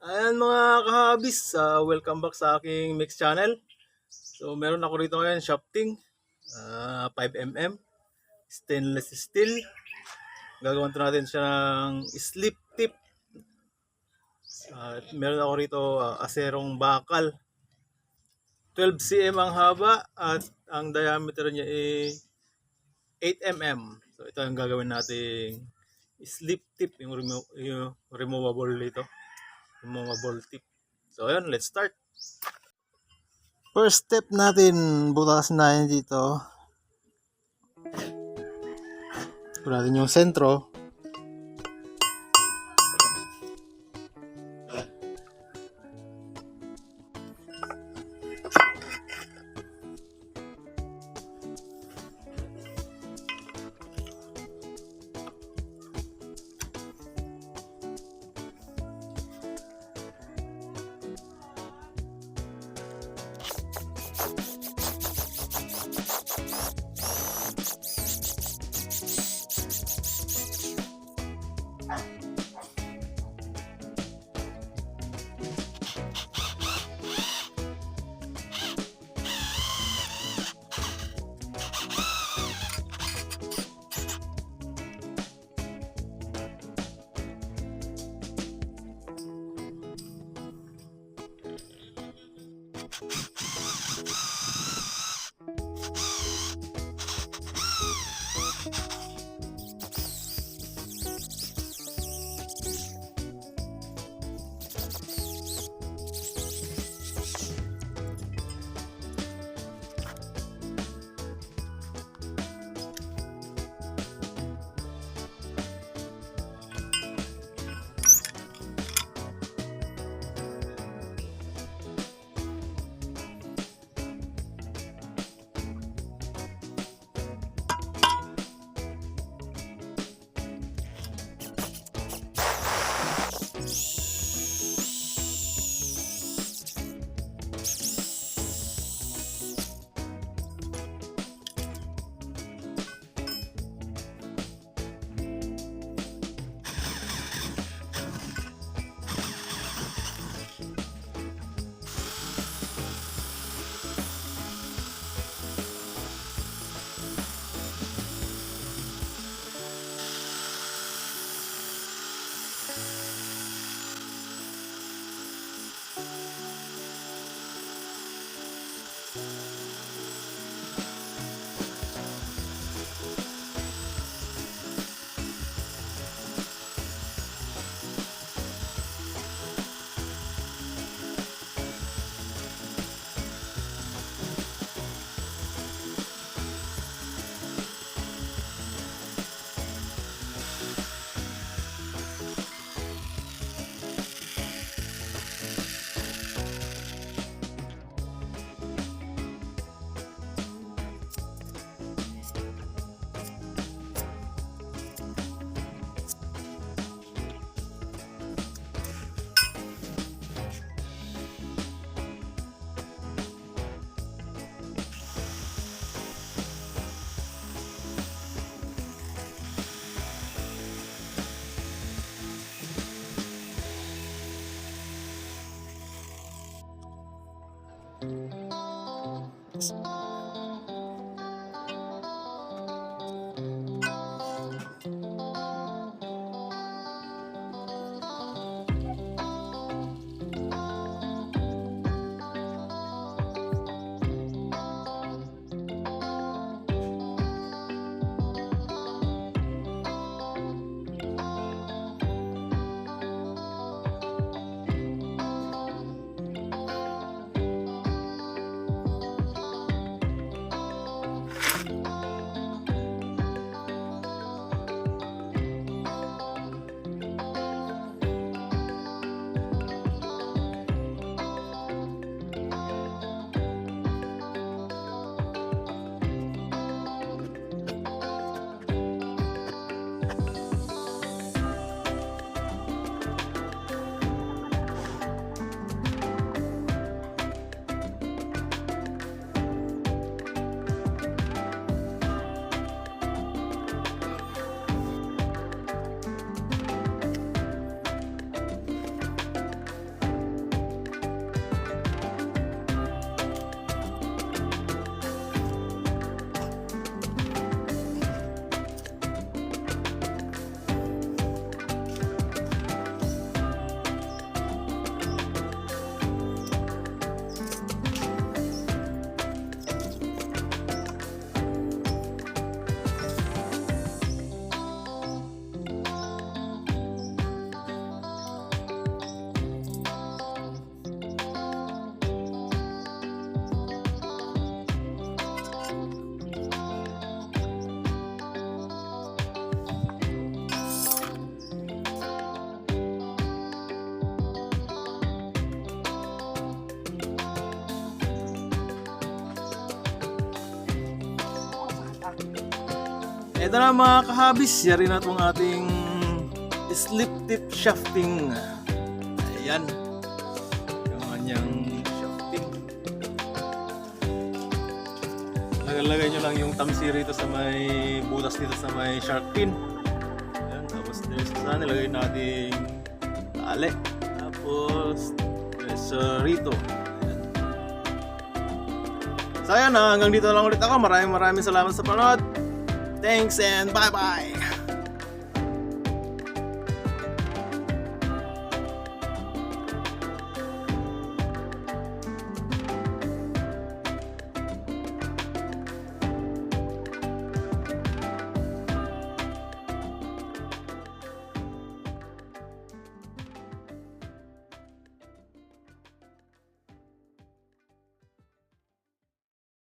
Ayan mga kahabis, welcome back sa aking mix channel. So meron ako rito ngayon shafting, 5mm, stainless steel. Gagawin natin siya ng slip tip. Meron ako rito aserong bakal. 12 cm ang haba at ang diameter niya ay 8 mm. So ito ang gagawin nating slip tip, yung removable dito. Removable tip. So ayun, let's start. First step natin, butasan natin dito. Natin yung sentro. ito na mga kahabis, yari na itong ating slip tip shafting. Ayan. Yung kanyang shafting. Lagay nyo lang yung tamsi rito sa may butas dito sa may shark fin. Ayan. Tapos sa nilagay natin tali. Tapos rito. Ayan. So ayan, hanggang dito lang ulit ako. Maraming salamat sa panood. Thanks and bye-bye!